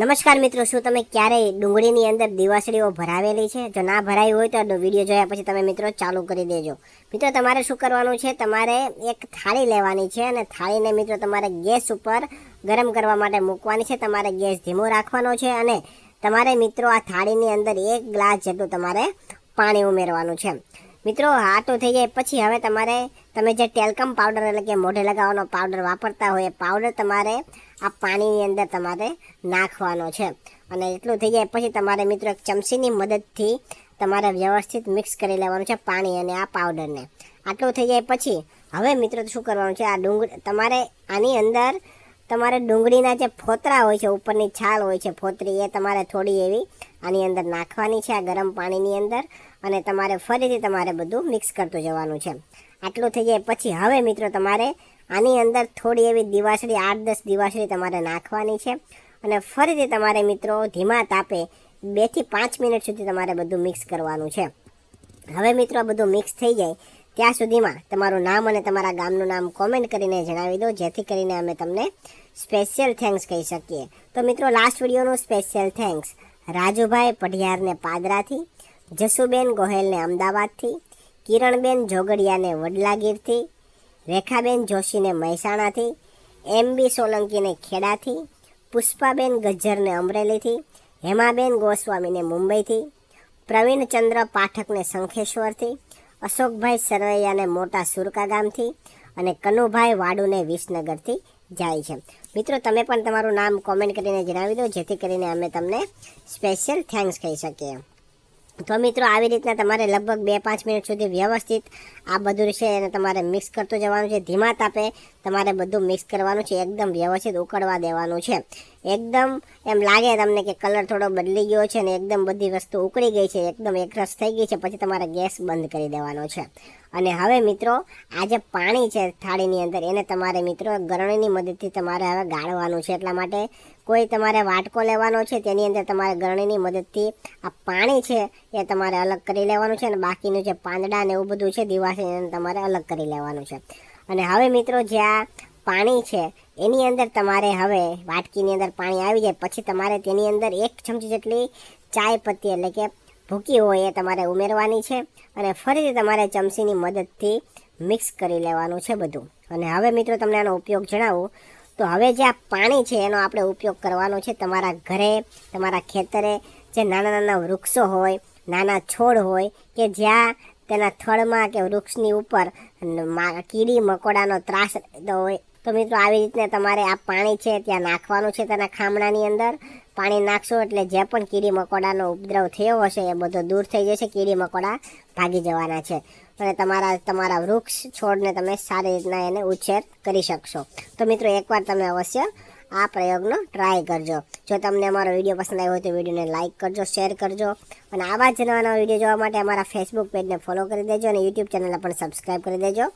નમસ્કાર મિત્રો, શું તમે ક્યારેય ડુંગળીની અંદર દિવાસળીઓ ભરાવેલી છે? જો ના ભરાઈ હોય તો વિડીયો જોયા પછી તમે મિત્રો ચાલુ કરી દેજો. મિત્રો તમારે શું કરવાનું છે, તમારે એક થાળી લેવાની છે અને થાળીને મિત્રો તમારે ગેસ ઉપર ગરમ કરવા માટે મૂકવાની છે. તમારે ગેસ ધીમો રાખવાનો છે અને તમારે મિત્રો આ થાળીની અંદર 1 ગ્લાસ જેટલું તમારે પાણી ઉમેરવાનું છે. મિત્રો આટલું થઈ જાય પછી હવે તમે જે ટેલ્કમ પાવડર એટલે કે મોઢે લગાવવાનો પાવડર વાપરતા હોય એ પાવડર તમારે આ પાણીની અંદર તમારે નાખવાનો છે. અને એટલું થઈ જાય પછી તમારે મિત્રો એક ચમચીની મદદથી તમારે વ્યવસ્થિત મિક્સ કરી લેવાનું છે પાણી અને આ પાવડરને. આટલું થઈ જાય પછી હવે મિત્રો શું કરવાનું છે, તમારે આની અંદર તમારે ડુંગળીના જે ફોતરા હોય છે, ઉપરની છાલ હોય છે ફોતરી, એ તમારે થોડી એવી આની અંદર નાખવાની છે આ ગરમ પાણીની અંદર. અને તમારે ફરીથી તમારે બધું મિક્સ કરતું જવાનું છે. આટલું થઈ જાય પછી હવે મિત્રો તમારે આની અંદર થોડી એવી દિવાસળી 8-10 દિવાસળી તમારે નાખવાની છે અને ફરીથી તમારે મિત્રો ધીમા તાપે 2 થી 5 મિનિટ સુધી તમારે બધું મિક્સ કરવાનું છે. હવે મિત્રો આ બધું મિક્સ થઈ જાય ત્યાં સુધીમાં તમારું નામ અને તમારા ગામનું નામ કોમેન્ટ કરીને જણાવી દો, જેથી કરીને અમે તમને સ્પેશિયલ થેન્ક્સ કહી શકીએ. તો મિત્રો લાસ્ટ વિડીયોનું સ્પેશિયલ થેન્ક્સ રાજુભાઈ પઢિયારને પાદરાથી, જસુબેન ગોહેલને અમદાવાદથી, કિરણબેન જોગડિયાને વડલાગીરથી, રેખાબેન જોશીને મહેસાણાથી, MB સોલંકીને ખેડાથી, પુષ્પાબેન ગજ્જરને અમરેલીથી, હેમાબેન ગોસ્વામીને મુંબઈથી, પ્રવીણચંદ્ર પાઠકને શંખેશ્વરથી, અશોકભાઈ સરવૈયાને મોટા સુરકા ગામથી અને કનુભાઈ વાડુને વિસનગરથી જાય છે. મિત્રો તમે પણ તમારું નામ કોમેન્ટ કરીને જણાવી દો, જેથી કરીને અમે તમને સ્પેશિયલ થેન્ક્સ કહી શકીએ. તો મિત્રો આવી રીતના તમારે લગભગ 2-5 મિનિટ સુધી વ્યવસ્થિત આ બધું છે અને તમારે મિક્સ કરતું જવાનું છે. ધીમા તાપે તમારે બધું મિક્સ કરવાનું છે, એકદમ વ્યવસ્થિત ઉકળવા દેવાનું છે. એકદમ એમ લાગે તમને કે કલર થોડો બદલી ગયો છે ને એકદમ બધી વસ્તુ ઉકળી ગઈ છે, એકદમ એકરસ થઈ ગઈ છે, પછી તમારે ગેસ બંધ કરી દેવાનો છે. અને હવે મિત્રો આ જે પાણી છે થાળીની અંદર એને તમારે મિત્રો ગરણીની મદદથી તમારે હવે ગાળવાનું છે. એટલા માટે કોઈ તમારે વાટકો લેવાનો છે, તેની અંદર તમારે ગરણીની મદદથી આ પાણી છે એ તમારે અલગ કરી લેવાનું છે અને બાકીનું જે પાંદડા ને એવું બધું છે દિવાસળી એને તમારે અલગ કરી લેવાનું છે. અને હવે મિત્રો જે આ પાણી છે એની અંદર તમારે હવે વાટકીની અંદર પાણી આવી જાય પછી તમારે તેની અંદર 1 ચમચી જેટલી ચાય પત્તી એટલે કે ભૂકી હોય એ તમારે ઉમેરવાની છે અને ફરીથી તમારે ચમચીની મદદથી મિક્સ કરી લેવાનું છે બધું. અને હવે મિત્રો તમને આનો ઉપયોગ જણાવું તો હવે જે આ પાણી છે એનો આપણે ઉપયોગ કરવાનો છે તમારા ઘરે, તમારા ખેતરે જે નાના નાના વૃક્ષો હોય, નાના છોડ હોય કે જ્યાં તેના થડમાં કે વૃક્ષની ઉપર કીડી મકોડાનો ત્રાસ રહેતો હોય, તો મિત્રો આવી રીતના તમારે આ પાણી છે ત્યાં નાખવાનું છે. તેના ખામણાની અંદર પાણી નાખશો એટલે જે પણ કીડી મકોડાનો ઉપદ્રવ થયો હશે એ બધો દૂર થઈ જશે, કીડી મકોડા ભાગી જવાના છે અને તમારા વૃક્ષ છોડને તમે સારી રીતના એને ઉછેર કરી શકશો. તો મિત્રો એકવાર તમે અવશ્ય આ પ્રયોગનો ટ્રાય કરજો. જો તમને અમારો વિડીયો પસંદ આવ્યો હોય તો વિડીયોને લાઇક કરજો, શેર કરજો અને આવા જ નવા વિડીયો જોવા માટે અમારા ફેસબુક પેજને ફોલો કરી દેજો અને યુટ્યુબ ચેનલને પણ સબસ્ક્રાઈબ કરી દેજો.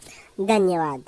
ધન્યવાદ.